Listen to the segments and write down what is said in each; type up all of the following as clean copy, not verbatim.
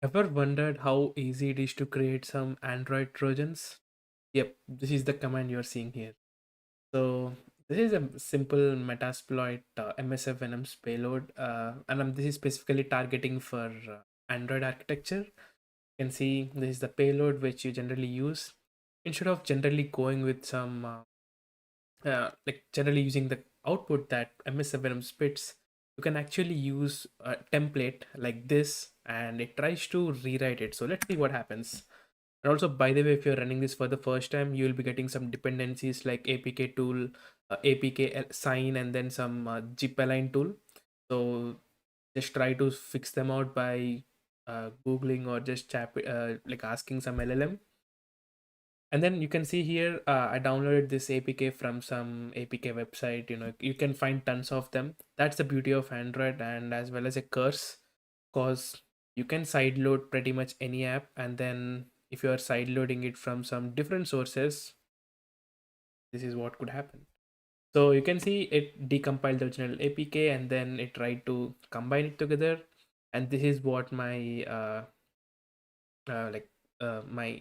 Ever wondered how easy it is to create some Android Trojans? Yep, this is the command you're seeing here. So this is a simple Metasploit MSF Venoms payload, and this is specifically targeting for Android architecture. You can see this is the payload which you generally use instead of generally going with some like generally using the output that MS7 spits. You can actually use a template like this and it tries to rewrite it. So let's see what happens. And also, by the way, if you're running this for the first time, you will be getting some dependencies like APK tool, APK sign, and then some zip align tool. So just try to fix them out by googling or just like asking some LLM. And then you can see here, I downloaded this APK from some APK website. You can find tons of them. That's the beauty of Android, and as well as a curse, because you can sideload pretty much any app, and then if you are sideloading it from some different sources, this is what could happen. So you can see it decompiled the original APK and then it tried to combine it together, and this is what my like my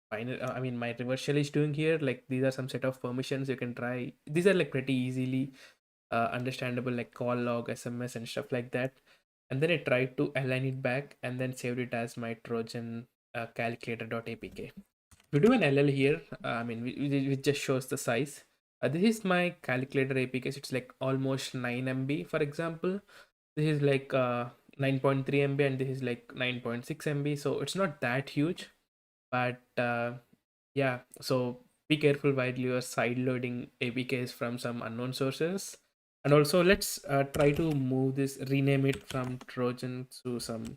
final I mean my reverse shell is doing here. Like these are some set of permissions you can try. These are like pretty easily understandable, like call log, SMS, and stuff like that. And then I tried to align it back and then saved it as my Trojan calculator.apk. We do an LL here. Which just shows the size. This is my calculator APK. So it's like almost 9 MB, for example. This is like 9.3 MB, and this is like 9.6 MB. So it's not that huge, but yeah. So be careful while you are side loading APKs from some unknown sources. And also, let's try to move this, rename it from Trojan to some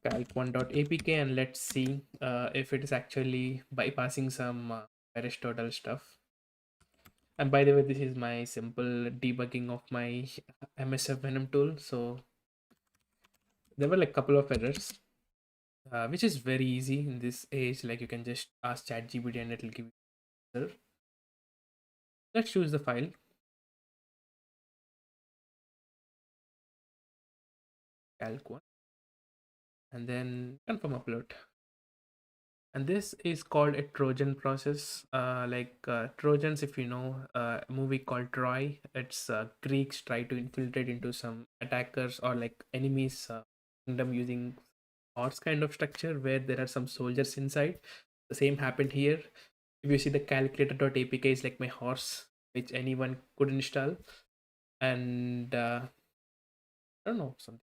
calc1.apk, and let's see if it is actually bypassing some Aristotle stuff. And by the way, this is my simple debugging of my MSF Venom tool. So there were like a couple of errors, which is very easy in this age. Like you can just ask ChatGPT and it'll give you the answer. Let's choose the file, calc1, and then confirm upload. And this is called a Trojan process. Trojans, if you know a movie called Troy, it's Greeks try to infiltrate into some attackers or like enemies kingdom using horse kind of structure where there are some soldiers inside. The same happened here. If you see, the calculator.apk is like my horse, which anyone could install. And I don't know, something,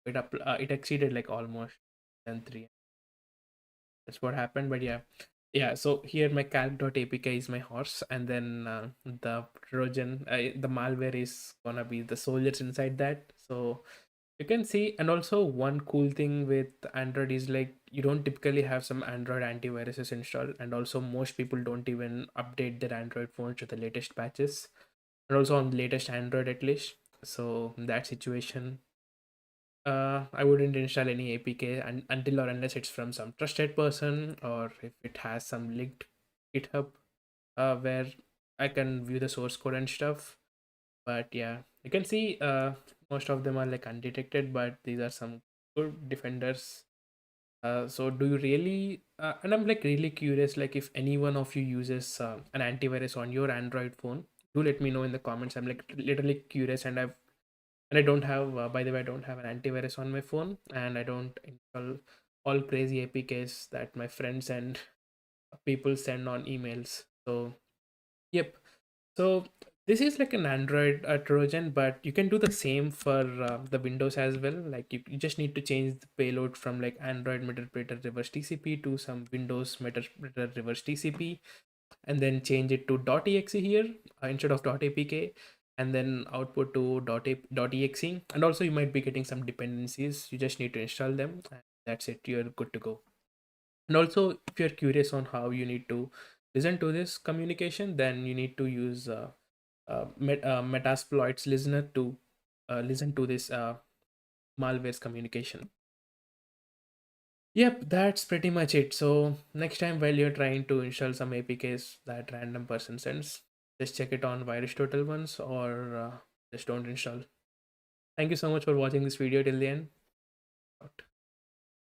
it exceeded like almost than 3. That's what happened. But yeah. So here my calc.apk is my horse, and then the Trojan, the malware is gonna be the soldiers inside that. So you can see. And also one cool thing with Android is like you don't typically have some Android antiviruses installed, and also most people don't even update their Android phones to the latest patches, and also on the latest Android at least. So in that situation, I wouldn't install any APK until or unless it's from some trusted person, or if it has some linked GitHub where I can view the source code and stuff. But yeah, you can see most of them are like undetected, but these are some good defenders. So do you really? And I'm like really curious, like if any one of you uses an antivirus on your Android phone, do let me know in the comments. I'm like literally curious, and I don't have, by the way, I don't have an antivirus on my phone, and I don't install all crazy APKs that my friends and people send on emails. So, yep. So this is like an Android Trojan, but you can do the same for the Windows as well. Like you just need to change the payload from like Android Meterpreter reverse TCP to some Windows Meterpreter reverse TCP, and then change it to .exe here instead of .apk, and then output to .exe. And also you might be getting some dependencies. You just need to install them, and that's it. You're good to go. And also, if you're curious on how you need to listen to this communication, then you need to use Metasploit's listener to listen to this malware's communication. Yep, that's pretty much it. So next time while you're trying to install some APKs that random person sends, just check it on Virus Total once, or Just don't install. Thank you so much for watching this video till the end.